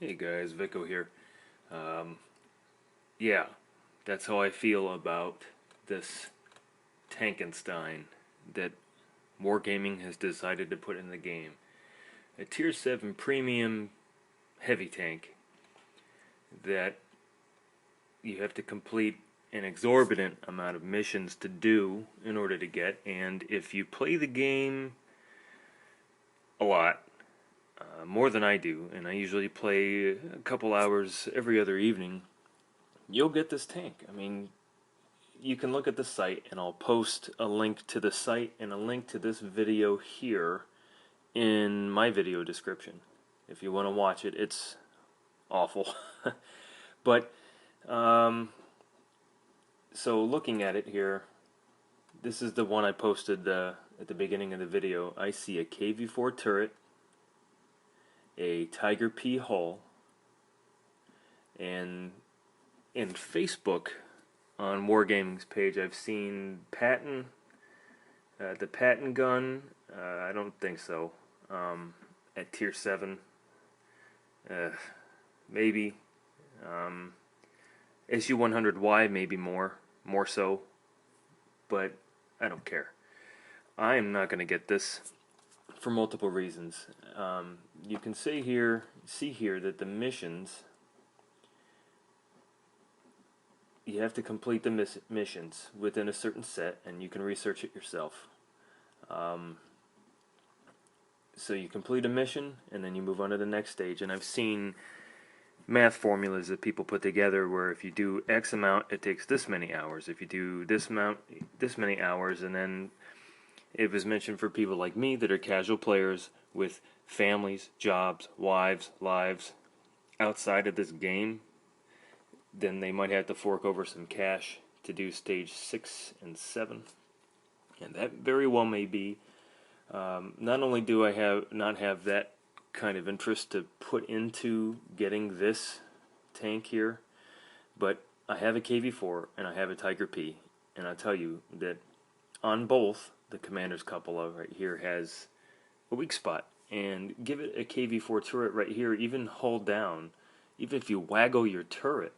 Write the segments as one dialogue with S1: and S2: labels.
S1: Hey guys, Vico here. Um, yeah, that's how I feel about this Tankenstein that Wargaming has decided to put in the game. A Tier 7 premium heavy tank that you have to complete an exorbitant amount of missions to do in order to get, and if you play the game a lot, more than I do, and I usually play a couple hours every other evening, you'll get this tank. I mean, you can look at the site, and I'll post a link to the site and a link to this video here in my video description. If you want to watch it, it's awful. But, um, so looking at it here, this is the one I posted at the beginning of the video. I see a KV-4 turret, a Tiger P hull, and in Facebook on Wargaming's page, I've seen the Patton gun. I don't think so. At Tier 7, uh, maybe. SU-100Y maybe more so, but I don't care. I am not going to get this for multiple reasons. You can see here that the missions, you have to complete the missions within a certain set, and you can research it yourself. So you complete a mission, and then you move on to the next stage. And I've seen math formulas that people put together where if you do X amount, it takes this many hours. If you do this amount, this many hours, and then it was mentioned for people like me that are casual players with families, jobs, wives, lives outside of this game, then they might have to fork over some cash to do stage 6 and 7. And that very well may be. Not only do I not have that kind of interest to put into getting this tank here, but I have a KV-4 and I have a Tiger P, and I'll tell you that on both, the Commander's Cupola right here has a weak spot, and give it a KV-4 turret right here, even hold down, even if you waggle your turret.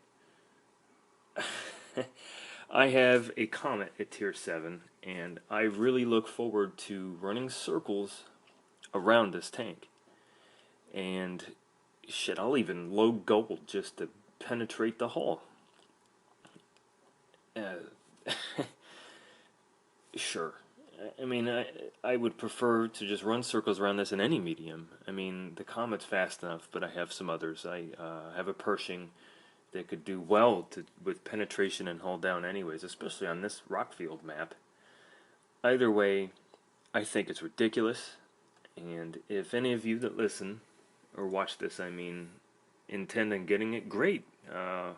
S1: I have a Comet at Tier 7, and I really look forward to running circles around this tank. And shit, I'll even load gold just to penetrate the hull. Sure. I mean, I would prefer to just run circles around this in any medium. I mean, the Comet's fast enough, but I have some others. I have a Pershing that could do well with penetration and hold down anyways, especially on this rockfield map. Either way, I think it's ridiculous, and if any of you that listen or watch this, I mean, intend on getting it, great. I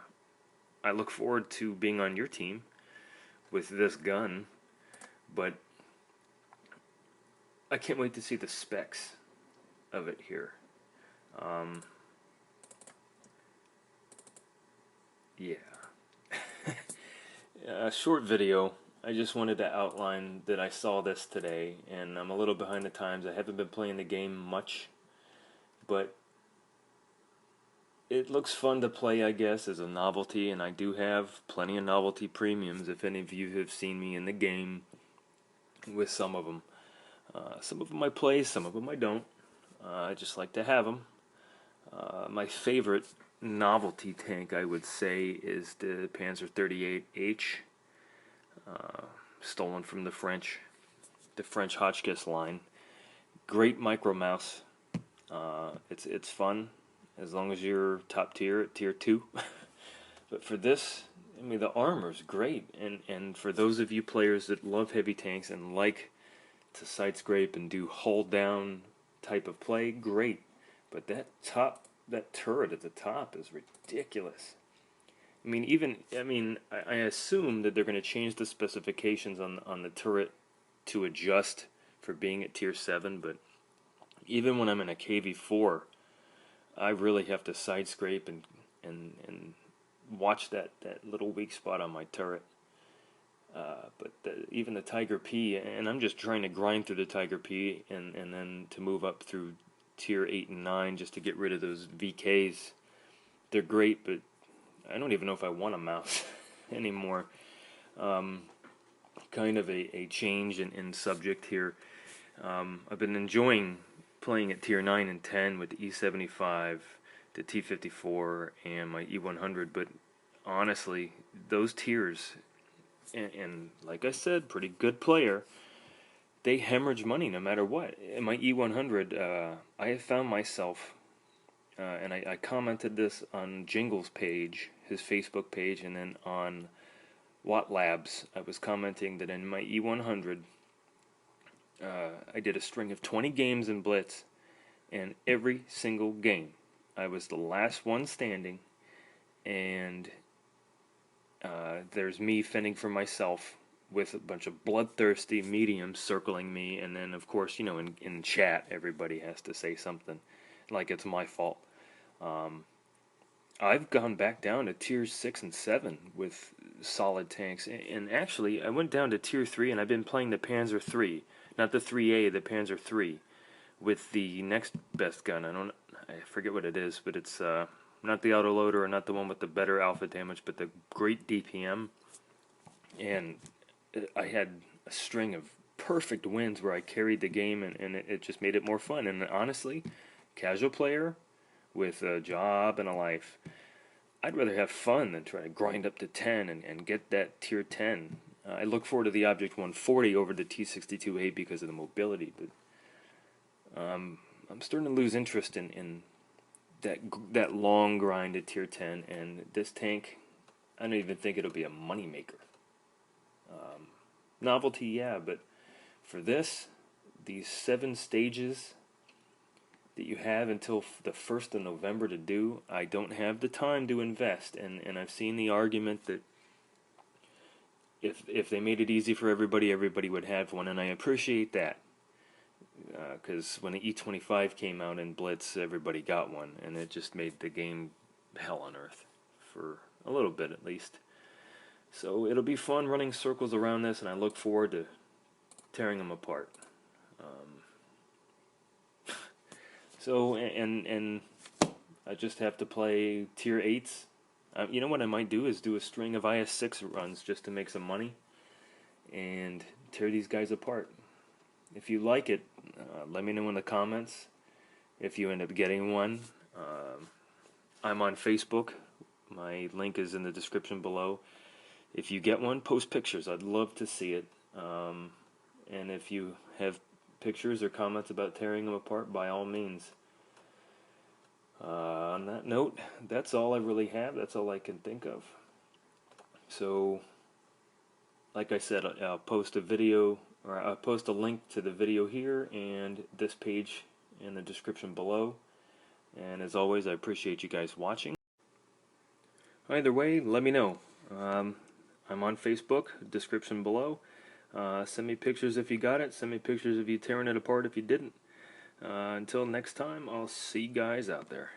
S1: look forward to being on your team with this gun, but I can't wait to see the specs of it here. Yeah. A short video. I just wanted to outline that I saw this today, and I'm a little behind the times. I haven't been playing the game much, but it looks fun to play, I guess, as a novelty, and I do have plenty of novelty premiums if any of you have seen me in the game with some of them. Some of them I play, some of them I don't. I just like to have them. My favorite novelty tank, I would say, is the Panzer 38H, stolen from the French Hotchkiss line. Great micro mouse. It's fun as long as you're top tier at tier 2. But for this, I mean, the armor's great, and for those of you players that love heavy tanks and like to side scrape and do hold down type of play, great. But that turret at the top is ridiculous. I mean, I assume that they're going to change the specifications on the turret to adjust for being at tier 7, but even when I'm in a KV-4, I really have to side scrape and watch that little weak spot on my turret. But even the Tiger P, and I'm just trying to grind through the Tiger P and then to move up through tier 8 and 9 just to get rid of those VKs. They're great, but I don't even know if I want a mouse anymore. Kind of a change in subject here. I've been enjoying playing at tier 9 and 10 with the E75, the T54, and my E100, but honestly, those tiers, and like I said, pretty good player, they hemorrhage money no matter what. In my E100, I have found myself, and I commented this on Jingle's page, his Facebook page, and then on Watt Labs, I was commenting that in my E100, I did a string of 20 games in Blitz, and every single game, I was the last one standing, and there's me fending for myself with a bunch of bloodthirsty mediums circling me, and then, of course, you know, in chat, everybody has to say something like it's my fault. I've gone back down to tiers 6 and 7 with solid tanks, and actually I went down to tier 3 and I've been playing the Panzer III, not the 3A, the Panzer III, with the next best gun. I forget what it is, but it's not the autoloader or not the one with the better alpha damage, but the great DPM. And I had a string of perfect wins where I carried the game, and it just made it more fun. And honestly, casual player with a job and a life, I'd rather have fun than try to grind up to 10 and get that tier 10. I look forward to the Object 140 over the T62A because of the mobility, but I'm starting to lose interest in that long grind at tier 10, and this tank, I don't even think it'll be a moneymaker. Novelty, yeah, but for this, these 7 stages that you have until the 1st of November to do, I don't have the time to invest, and I've seen the argument that if they made it easy for everybody, everybody would have one, and I appreciate that, because when the E25 came out in Blitz, everybody got one, and it just made the game hell on earth, for a little bit at least. So it'll be fun running circles around this, and I look forward to tearing them apart. So, and I just have to play tier 8s. You know what I might do is do a string of IS-6 runs just to make some money and tear these guys apart. If you like it, let me know in the comments if you end up getting one. I'm on Facebook. My link is in the description below. If you get one, post pictures. I'd love to see it. And if you have pictures or comments about tearing them apart, by all means. On that note, that's all I really have. That's all I can think of. So, like I said, I'll post a video, or I'll post a link to the video here and this page in the description below. And as always, I appreciate you guys watching. Either way, let me know. I'm on Facebook, description below. Send me pictures if you got it. Send me pictures of you tearing it apart if you didn't. Until next time, I'll see you guys out there.